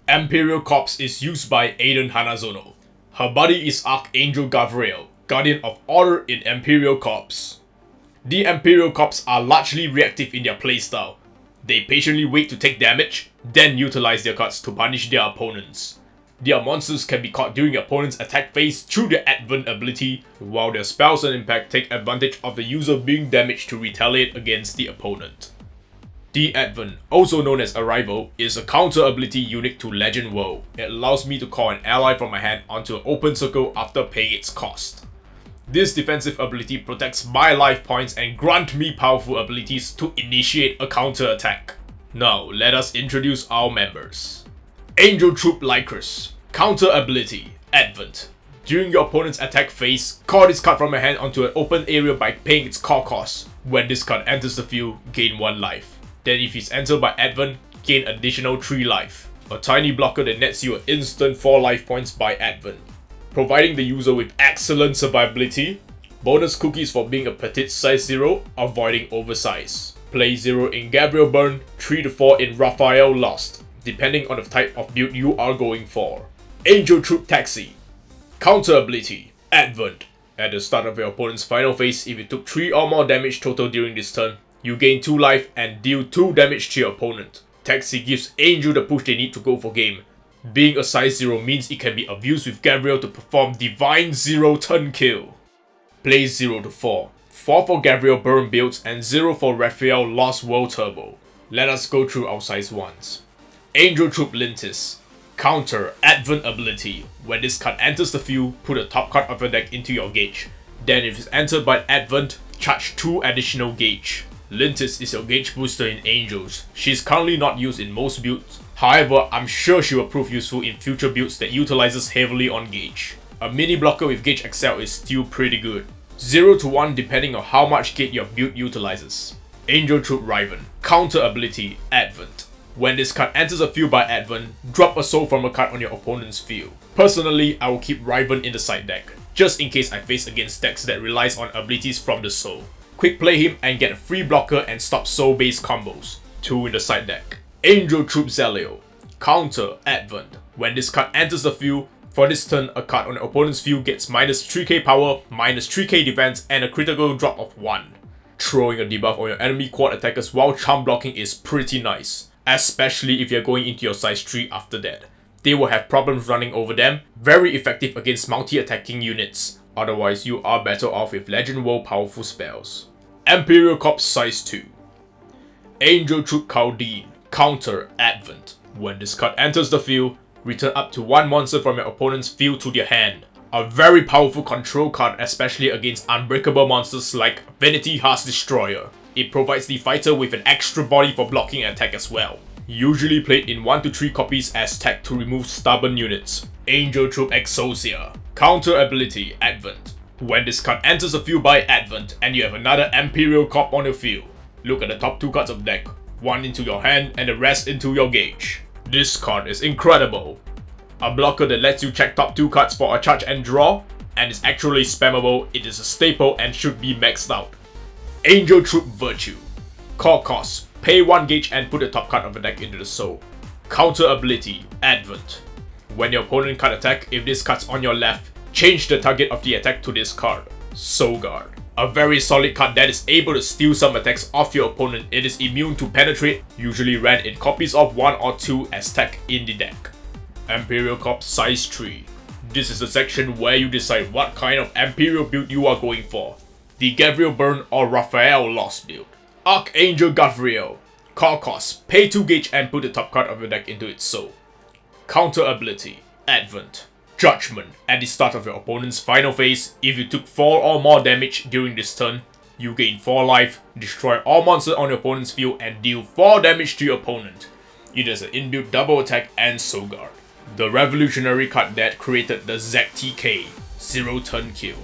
Empyreal Corpse is used by Aiden Hanazono. Her buddy is Archangel GAVRIEL, Guardian of Order in Empyreal Corpse. The Empyreal Corpse are largely reactive in their playstyle. They patiently wait to take damage, then utilize their cards to punish their opponents. Their monsters can be caught during the opponent's attack phase through their Advent ability, while their spells and impact take advantage of the user being damaged to retaliate against the opponent. The Advent, also known as Arrival, is a counter ability unique to Legend World. It allows me to call an ally from my hand onto an open circle after paying its cost. This defensive ability protects my life points and grant me powerful abilities to initiate a counter attack. Now let us introduce our members. Angel Troop LYKRIS. Counter ability, Advent. During your opponent's attack phase, call this card from your hand onto an open area by paying its call cost. When this card enters the field, gain 1 life. Then if it's entered by Advent, gain additional 3 life. A tiny blocker that nets you an instant 4 life points by Advent, providing the user with excellent survivability, bonus cookies for being a petite size 0, avoiding oversize. Play 0 in GAVRIEL Burn, 3 to 4 in RAPHAEL Lost, depending on the type of build you are going for. Angel Troop TAXE. Counter ability, Advent. At the start of your opponent's final phase, if you took 3 or more damage total during this turn, you gain 2 life and deal 2 damage to your opponent. TAXE gives Angel the push they need to go for game. Being a size 0 means it can be abused with GAVRIEL to perform Divine 0 turn kill. Play 0 to 4. 4 for GAVRIEL Burn builds and 0 for RAPHAEL Lost World Turbo. Let us go through our size 1s. Angel Troop LYNTIS. Counter Advent ability. When this card enters the field, put a top card of your deck into your gauge. Then if it's entered by Advent, charge 2 additional gauge. LYNTIS is your gauge booster in Angels. She is currently not used in most builds. However, I'm sure she will prove useful in future builds that utilizes heavily on gauge. A mini blocker with Gauge Excel is still pretty good. 0 to 1 depending on how much gauge your build utilizes. Angel Troop RIVAN. Counter ability, Advent. When this card enters a field by Advent, drop a soul from a card on your opponent's field. Personally, I will keep RIVAN in the side deck, just in case I face against decks that relies on abilities from the soul. Quick play him and get a free blocker and stop soul based combos. 2 in the side deck. Angel Troop ZELIEL. Counter Advent. When this card enters the field, for this turn, a card on the opponent's field gets minus 3k power, minus 3k defense, and a critical drop of 1. Throwing a debuff on your enemy quad attackers while charm blocking is pretty nice, especially if you're going into your size 3 after that. They will have problems running over them, very effective against multi-attacking units. Otherwise, you are better off with Legend World powerful spells. Empyreal Corpse size 2. Angel Troop CALDEEN. Counter Advent. When this card enters the field, return up to 1 monster from your opponent's field to their hand. A very powerful control card, especially against unbreakable monsters like Vanity Heart's Destroyer. It provides the fighter with an extra body for blocking and attack as well. Usually played in 1 to 3 copies as tech to remove stubborn units. Angel Troop EXOUSIA. Counter ability, Advent. When this card enters the field by Advent and you have another Empyreal Corp on your field, look at the top 2 cards of deck, 1 into your hand and the rest into your gauge. This card is incredible. A blocker that lets you check top 2 cards for a charge and draw, and is actually spammable. It is a staple and should be maxed out. Angel Troop VIRTE. Core cost, pay 1 gauge and put the top card of the deck into the soul. Counter ability, Advent. When your opponent card attack, if this card's on your left, change the target of the attack to this card. Soul Guard. A very solid card that is able to steal some attacks off your opponent. It is immune to penetrate, usually ran in copies of 1 or 2 as tech in the deck. Empyreal Corpse size 3. This is the section where you decide what kind of Empyreal build you are going for. The GAVRIEL Burn or RAPHAEL Lost build. Archangel GAVRIEL. Core cost, pay 2 gauge and put the top card of your deck into its soul. Counter ability, Advent. Judgment. At the start of your opponent's final phase, if you took 4 or more damage during this turn, you gain 4 life, destroy all monsters on your opponent's field and deal 4 damage to your opponent. It has an inbuilt double attack and Soul Guard. The revolutionary card that created the ZTK, 0 turn kill.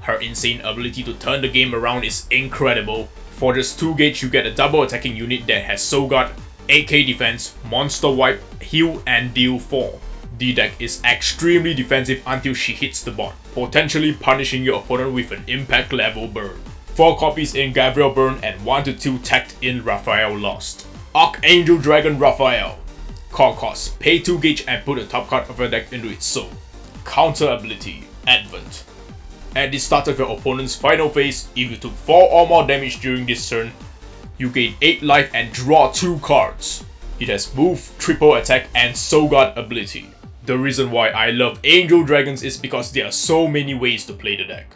Her insane ability to turn the game around is incredible. For just 2 gauge you get a double attacking unit that has Soul Guard, 8k defense, monster wipe, heal and deal 4. The deck is extremely defensive until she hits the board, potentially punishing your opponent with an impact level burn. 4 copies in GAVRIEL Burn and 1 to 2 tagged in RAPHAEL Lost. Archangel Dragon RAPHAEL. Core cost, pay 2 gauge and put the top card of your deck into its soul. Counter ability, Advent. At the start of your opponent's final phase, if you took 4 or more damage during this turn, you gain 8 life and draw 2 cards. It has move, triple attack and soul guard ability. The reason why I love Angel Dragons is because there are so many ways to play the deck.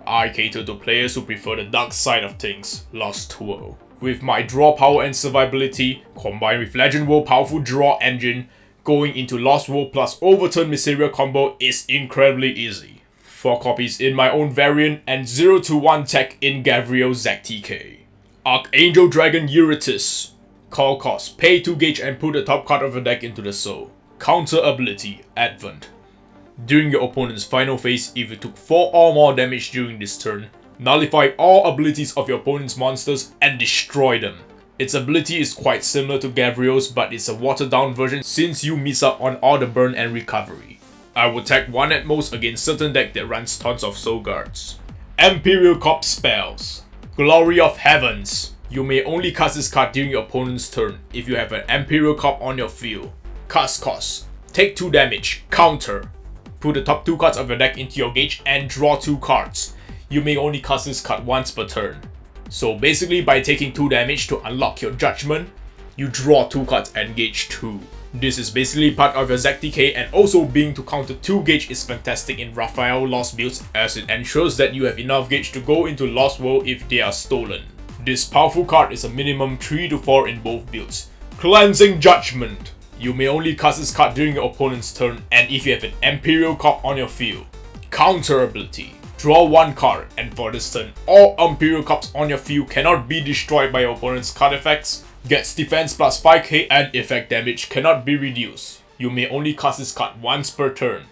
I cater to players who prefer the dark side of things, Lost World. With my draw power and survivability, combined with Legend World powerful draw engine, going into Lost World plus Overturn Mysteria combo is incredibly easy. 4 copies in my own variant and 0 to 1 tech in GAVRIEL ZTK. Archangel Dragon URITYSS. Call cost, pay 2 gauge and put the top card of your deck into the soul. Counter ability, Advent. During your opponent's final phase, if you took 4 or more damage during this turn, nullify all abilities of your opponent's monsters and destroy them. Its ability is quite similar to GAVRIEL's, but it's a watered down version since you miss out on all the burn and recovery. I would tag 1 at most against certain deck that runs tons of soul guards. Empyreal Corpse spells. Glory of Heavens. You may only cast this card during your opponent's turn if you have an Empyreal Corpse on your field. Cast cost, take 2 damage, counter. Put the top 2 cards of your deck into your gauge and draw 2 cards. You may only cast this card once per turn. So basically by taking 2 damage to unlock your judgment, you draw 2 cards and gauge 2. This is basically part of your ZTK, and also being to counter 2 gauge is fantastic in RAPHAEL Lost builds as it ensures that you have enough gauge to go into Lost World if they are stolen. This powerful card is a minimum 3 to 4 in both builds. Cleansing Judgment. You may only cast this card during your opponent's turn and if you have an Empyreal Corpse on your field. Counter ability. Draw 1 card, and for this turn, all Empyreal Corpse on your field cannot be destroyed by your opponent's card effects, gets defense plus 5k and effect damage cannot be reduced. You may only cast this card once per turn.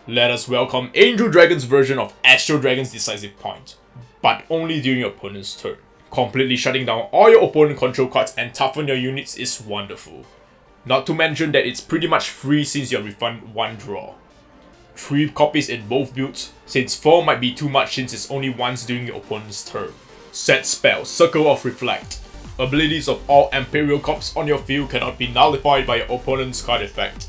Let us welcome Angel Dragon's version of Astral Dragon's Decisive Point, but only during your opponent's turn. Completely shutting down all your opponent control cards and toughen your units is wonderful. Not to mention that it's pretty much free since you refund 1 draw. 3 copies in both builds, since 4 might be too much since it's only once during your opponent's turn. Set spell, Circle of Reflect. Abilities of all Empyreal Corpse on your field cannot be nullified by your opponent's card effect.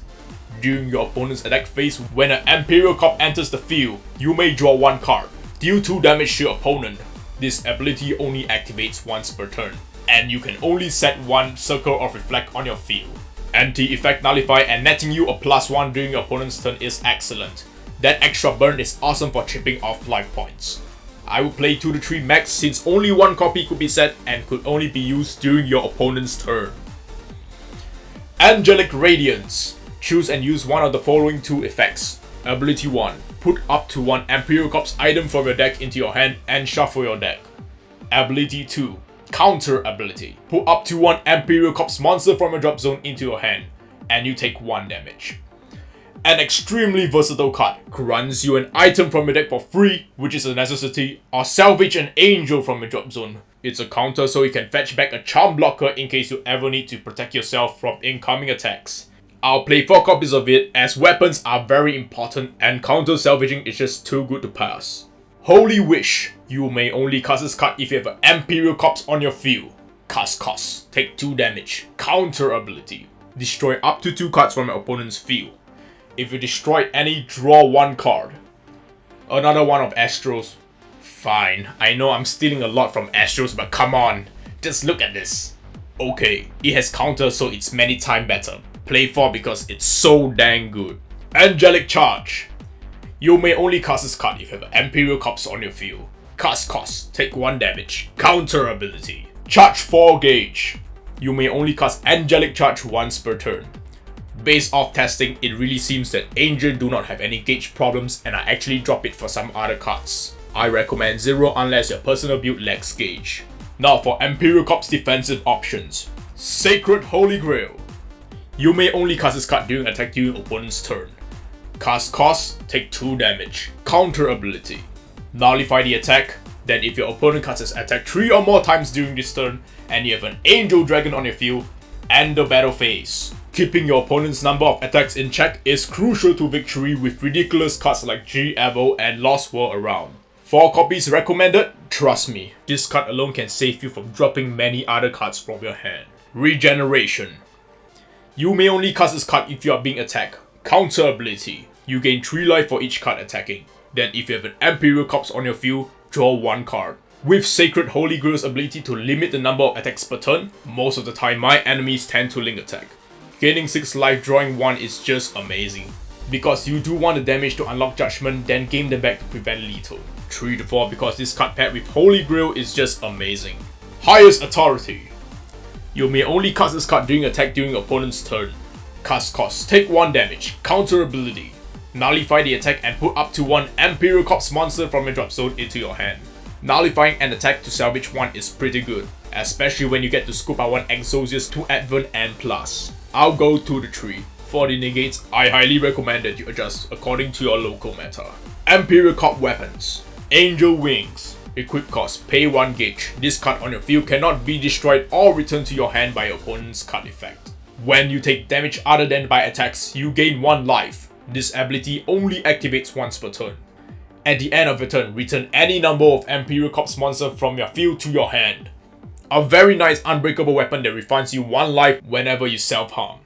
During your opponent's attack phase, when an Empyreal Corpse enters the field, you may draw 1 card, deal 2 damage to your opponent. This ability only activates once per turn, and you can only set 1 Circle of Reflect on your field. Anti-effect nullify and netting you a +1 during your opponent's turn is excellent. That extra burn is awesome for chipping off life points. I would play 2 to 3 max since only 1 copy could be set and could only be used during your opponent's turn. Angelic Radiance. Choose and use one of the following 2 effects. Ability 1. Put up to 1 Empyreal Corpse item from your deck into your hand and shuffle your deck. Ability 2. Counter ability. Put up to 1 Empyreal Corpse monster from your drop zone into your hand, and you take 1 damage. An extremely versatile card. Grants you an item from your deck for free, which is a necessity, or salvage an angel from your drop zone. It's a counter so you can fetch back a charm blocker in case you ever need to protect yourself from incoming attacks. I'll play 4 copies of it as weapons are very important and counter salvaging is just too good to pass. Holy Wish. You may only cast this card if you have an Empyreal Corpse on your field. Cast cost, take 2 damage. Counter ability. Destroy up to 2 cards from your opponent's field. If you destroy any, draw 1 card. Another one of Astros. Fine, I know I'm stealing a lot from Astros, but come on. Just look at this. Okay, it has counter so it's many times better. Play 4 because it's so dang good. Angelic Charge. You may only cast this card if you have an Empyreal Corpse on your field. Cast cost, take 1 damage. Counter ability. Charge 4 gauge. You may only cast Angelic Charge once per turn. Based off testing, it really seems that Angel do not have any gauge problems and I actually drop it for some other cards. I recommend 0 unless your personal build lacks gauge. Now for Empyreal Corpse defensive options. Sacred Holy Grail. You may only cast this card during attack during your opponent's turn. Cast cost, take 2 damage. Counter ability. Nullify the attack, then if your opponent casts his attack 3 or more times during this turn and you have an Angel Dragon on your field, end the battle phase. Keeping your opponent's number of attacks in check is crucial to victory with ridiculous cards like GAVRIEL and Lost World around. 4 copies recommended? Trust me, this card alone can save you from dropping many other cards from your hand. Regeneration. You may only cast this card if you are being attacked. Counter ability. You gain 3 life for each card attacking. Then if you have an Empyreal Corpse on your field, draw 1 card. With Sacred Holy Grail's ability to limit the number of attacks per turn, most of the time my enemies tend to link attack. Gaining 6 life drawing 1 is just amazing. Because you do want the damage to unlock Judgment, then gain them back to prevent lethal. 3 to 4 because this card paired with Holy Grail is just amazing. Highest Authority. You may only cast this card during attack during your opponent's turn. Cast cost, take 1 damage. Counter ability. Nullify the attack and put up to 1 Empyreal Corpse monster from your drop zone into your hand. Nullifying an attack to salvage 1 is pretty good, especially when you get to scoop out 1 EXOUSIAs to Advent and plus. I'll go to the 3. For the negates, I highly recommend that you adjust according to your local meta. Empyreal Corp weapons. Angel Wings. Equip cost, pay 1 gauge. This card on your field cannot be destroyed or returned to your hand by your opponent's card effect. When you take damage other than by attacks, you gain 1 life. This ability only activates once per turn. At the end of your turn, return any number of Empyreal Corpse monsters from your field to your hand. A very nice unbreakable weapon that refunds you 1 life whenever you self-harm.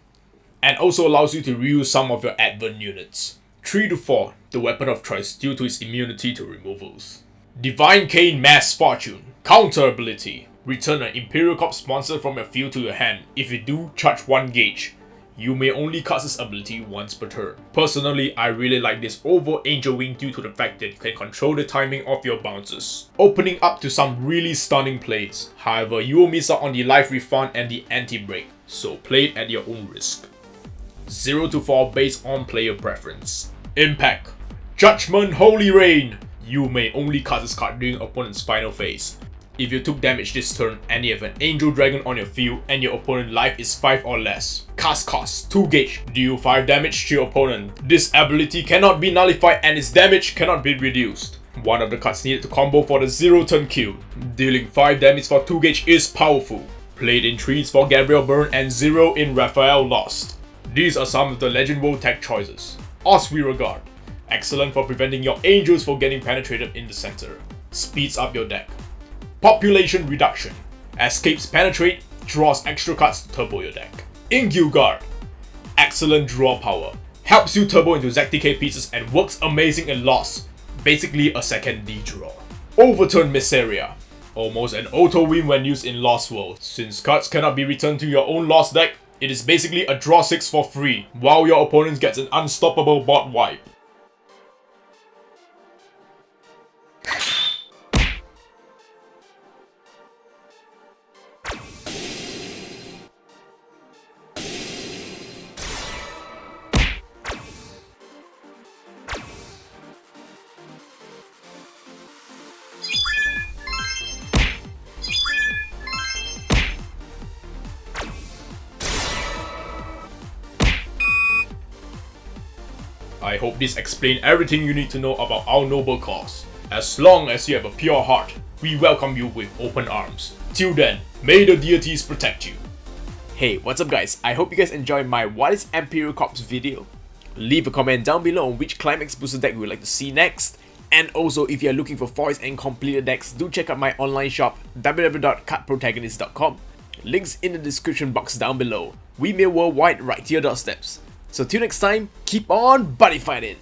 And also allows you to reuse some of your Advent units. 3 to 4, the weapon of choice due to its immunity to removals. Divine Cane MASSFORTUNE. Counter ability. Return an Empyreal Corpse monster from your field to your hand. If you do, charge 1 gauge. You may only cast this ability once per turn. Personally, I really like this over Angel Wing due to the fact that you can control the timing of your bounces, opening up to some really stunning plays. However, you will miss out on the life refund and the anti-break, so play it at your own risk. 0 to 4 based on player preference. Impact. Judgment Holy Rain. You may only cast this card during opponent's final phase. If you took damage this turn and you have an Angel Dragon on your field and your opponent's life is 5 or less, cast cost 2 gauge, deal 5 damage to your opponent. This ability cannot be nullified and its damage cannot be reduced. One of the cards needed to combo for the 0 turn kill. Dealing 5 damage for 2 gauge is powerful. Played in 3s for GAVRIEL Burn and 0 in RAPHAEL Lost. These are some of the Legend World tech choices. Regard. Excellent for preventing your angels from getting penetrated in the center. Speeds up your deck. Population Reduction. Escapes Penetrate, draws extra cards to turbo your deck. Guard. Excellent draw power. Helps you turbo into ZTK pieces and works amazing in Lost. Basically a second D-draw. Overturn Missaria. Almost an auto win when used in Lost World. Since cards cannot be returned to your own Lost deck, it is basically a draw 6 for free, while your opponent gets an unstoppable bot wipe. I hope this explained everything you need to know about our noble cause. As long as you have a pure heart, we welcome you with open arms. Till then, may the deities protect you. Hey, what's up guys? I hope you guys enjoyed my What is Empyreal Corpse video. Leave a comment down below on which Climax booster deck you would like to see next. And also, if you are looking for foils and completed decks, do check out my online shop www.cardprotagonist.com. Links in the description box down below. We mail worldwide right to your doorsteps. So till next time, keep on buddy fighting!